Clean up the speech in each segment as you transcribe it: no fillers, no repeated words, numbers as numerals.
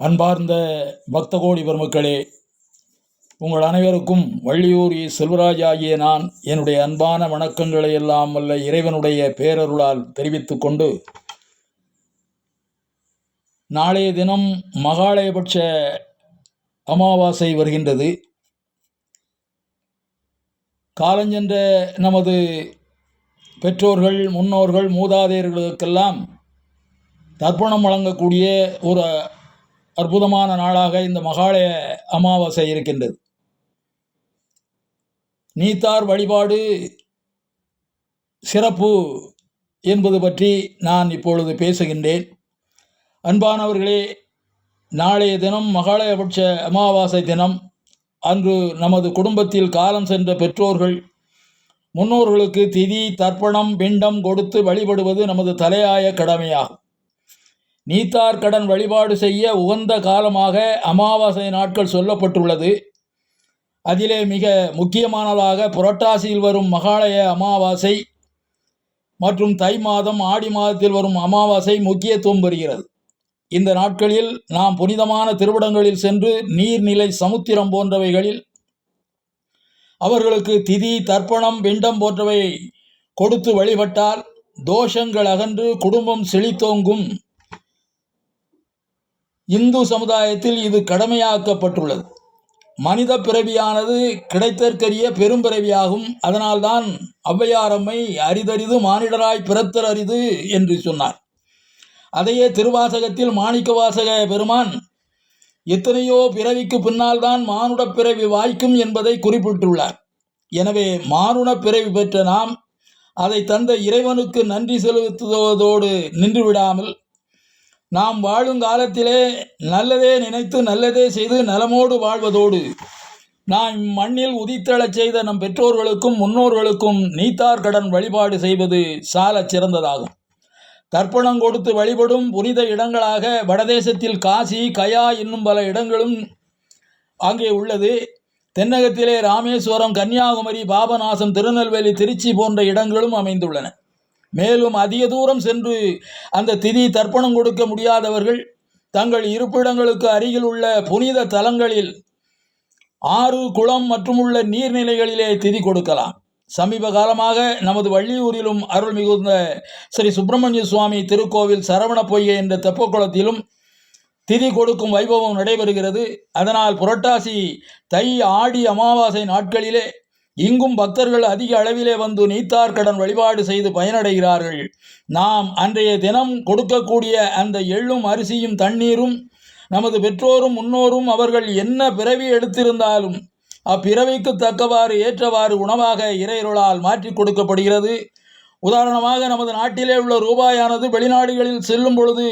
அன்பார்ந்த பக்த கோடி பெருமக்களே, உங்கள் அனைவருக்கும் வள்ளியூர் செல்வராஜ் ஆகிய நான் என்னுடைய அன்பான வணக்கங்களை எல்லாம் வல்ல இறைவனுடைய பேரருளால் தெரிவித்துக் கொண்டு, நாளைய தினம் மகாலயபட்ச அமாவாசை வருகின்றது. காலஞ்சென்ற நமது பெற்றோர்கள், முன்னோர்கள், மூதாதையர்களுக்கெல்லாம் தர்ப்பணம் வழங்கக்கூடிய ஒரு அற்புதமான நாளாக இந்த மகாலய அமாவாசை இருக்கின்றது. நீத்தார் வழிபாடு சிறப்பு என்பது பற்றி நான் இப்பொழுது பேசுகின்றேன். அன்பானவர்களே, நாளைய தினம் மகாலயபட்ச அமாவாசை தினம் அன்று நமது குடும்பத்தில் காலம் சென்ற பெற்றோர்கள், முன்னோர்களுக்கு திதி, தர்ப்பணம், பிண்டம் கொடுத்து வழிபடுவது நமது தலையாய கடமையாகும். நீத்தார் கடன் வழிபாடு செய்ய உகந்த காலமாக அமாவாசை நாட்கள் சொல்லப்பட்டுள்ளது. அதிலே மிக முக்கியமானதாக புரட்டாசியில் வரும் மகாலய அமாவாசை மற்றும் தை மாதம், ஆடி மாதத்தில் வரும் அமாவாசை முக்கியத்துவம் பெறுகிறது. இந்த நாட்களில் நாம் புனிதமான திருவிடங்களில் சென்று நீர்நிலை, சமுத்திரம் போன்றவைகளில் அவர்களுக்கு திதி, தர்ப்பணம், பிண்டம் போன்றவை கொடுத்து வழிபட்டால் தோஷங்கள் அகன்று குடும்பம் செழித்தோங்கும். இந்து சமுதாயத்தில் இது கடமையாக்கப்பட்டுள்ளது. மனித பிறவியானது கிடைத்தற்கரிய பெரும்பிறவியாகும். அதனால்தான் ஔவையாரம்மை அரிதரிது மானிடராய் பிறத்தல் அரிது என்று சொன்னார். அதையே திருவாசகத்தில் மாணிக்கவாசக பெருமான் எத்தனையோ பிறவிக்கு பின்னால் தான் மானுட பிறவி வாய்க்கும் என்பதை குறிப்பிட்டுள்ளார். எனவே மானுட பிறவி பெற்ற நாம் அதை தந்த இறைவனுக்கு நன்றி செலுத்துவதோடு நின்று விடாமல், நாம் வாழும் காலத்திலே நல்லதே நினைத்து நல்லதே செய்து நலமோடு வாழ்வதோடு, நாம் மண்ணில் உதித்தெழச் செய்த நம் பெற்றோர்களுக்கும் முன்னோர்களுக்கும் நீத்தார் கடன் வழிபாடு செய்வது சால சிறந்ததாகும். தர்ப்பணம் கொடுத்து வழிபடும் புனித இடங்களாக வடதேசத்தில் காசி, கயா என்னும் பல இடங்களும் அங்கே உள்ளது. தென்னகத்திலே ராமேஸ்வரம், கன்னியாகுமரி, பாபநாசம், திருநெல்வேலி, திருச்சி போன்ற இடங்களும் அமைந்துள்ளன. மேலும் அதிக தூரம் சென்று அந்த திதி, தர்ப்பணம் கொடுக்க முடியாதவர்கள் தங்கள் இருப்பிடங்களுக்கு அருகில் உள்ள புனித தலங்களில் ஆறு, குளம் மற்றும் உள்ள நீர்நிலைகளிலே திதி கொடுக்கலாம். சமீப காலமாக நமது வள்ளியூரிலும் அருள் மிகுந்த ஸ்ரீ சுப்பிரமணிய சுவாமி திருக்கோவில் சரவண பொய்கை என்ற தெப்பக்குளத்திலும் திதி கொடுக்கும் வைபவம் நடைபெறுகிறது. அதனால் புரட்டாசி, தை, ஆடி அமாவாசை நாட்களிலே இங்கும் பக்தர்கள் அதிக அளவிலே வந்து நீத்தார் கடன் வழிபாடு செய்து பயனடைகிறார்கள். நாம் அன்றைய தினம் கொடுக்கக்கூடிய அந்த எள்ளும், அரிசியும், தண்ணீரும் நமது பெற்றோரும் முன்னோரும் அவர்கள் என்ன பிறவி எடுத்திருந்தாலும் அப்பிறவிக்கு தக்கவாறு ஏற்றவாறு உணவாக இறையருளால் மாற்றி கொடுக்கப்படுகிறது. உதாரணமாக, நமது நாட்டிலே உள்ள ரூபாயானது வெளிநாடுகளில் செல்லும் பொழுது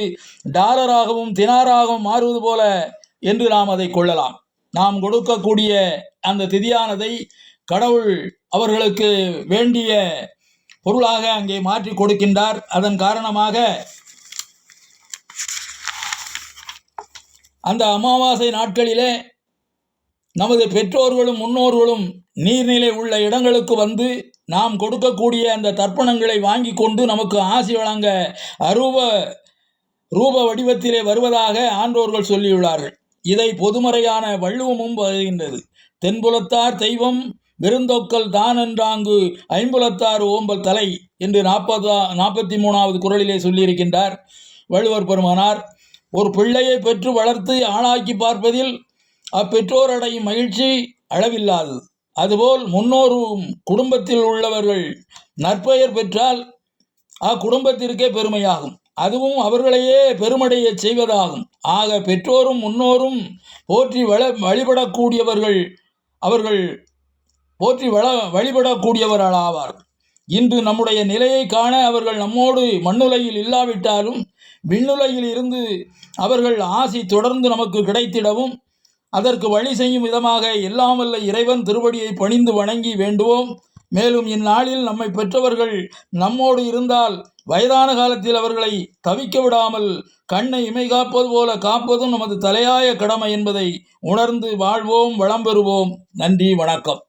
டாலராகவும் தினாராகவும் மாறுவது போல என்று நாம் அதை கொள்ளலாம். நாம் கொடுக்கக்கூடிய அந்த திதியானதை கடவுள் அவர்களுக்கு வேண்டிய பொருளாக அங்கே மாற்றி கொடுக்கின்றார். அதன் காரணமாக அந்த அமாவாசை நாட்களிலே நமது பெற்றோர்களும் முன்னோர்களும் நீர்நிலை உள்ள இடங்களுக்கு வந்து நாம் கொடுக்கக்கூடிய அந்த தர்ப்பணங்களை வாங்கி கொண்டு நமக்கு ஆசி வழங்க ரூப வடிவத்திலே வருவதாக ஆன்றோர்கள் சொல்லியுள்ளார்கள். இதை பொதுமறையான வள்ளுவமும் வருகின்றது. தென்புலத்தார் தெய்வம் விருந்தொக்கல் தான் என்றாங்கு ஐம்புலத்தார் ஓம்பல் தலை என்று 43வது குறளிலே சொல்லியிருக்கின்றார் வள்ளுவர் பெருமானார். ஒரு பிள்ளையை பெற்று வளர்த்து ஆளாக்கி பார்ப்பதில் அப்பெற்றோர் அடையும் மகிழ்ச்சி அளவில்லாதது. அதுபோல் முன்னோரும் குடும்பத்தில் உள்ளவர்கள் நற்பெயர் பெற்றால் அக்குடும்பத்திற்கே பெருமையாகும். அதுவும் அவர்களையே பெருமடைய செய்வதாகும். ஆக பெற்றோரும் முன்னோரும் போற்றி வழிபடக்கூடியவர்கள், அவர்கள் போற்றி வழிபடக்கூடியவர்கள் ஆவார். இன்று நம்முடைய நிலையை காண அவர்கள் நம்மோடு மண்ணுலையில் இல்லாவிட்டாலும் விண்ணுலையில் இருந்து அவர்கள் ஆசி தொடர்ந்து நமக்கு கிடைத்திடவும் அதற்கு வழி செய்யும் விதமாக எல்லாம் வல்ல இறைவன் திருவடியை பணிந்து வணங்கி வேண்டுவோம். மேலும் இந்நாளில் நம்மை பெற்றவர்கள் நம்மோடு இருந்தால் வயதான காலத்தில் அவர்களை தவிக்க விடாமல் கண்ணை இமை காப்பது போல காப்பதும் நமது தலையாய கடமை என்பதை உணர்ந்து வாழ்வோம், வளம் பெறுவோம். நன்றி, வணக்கம்.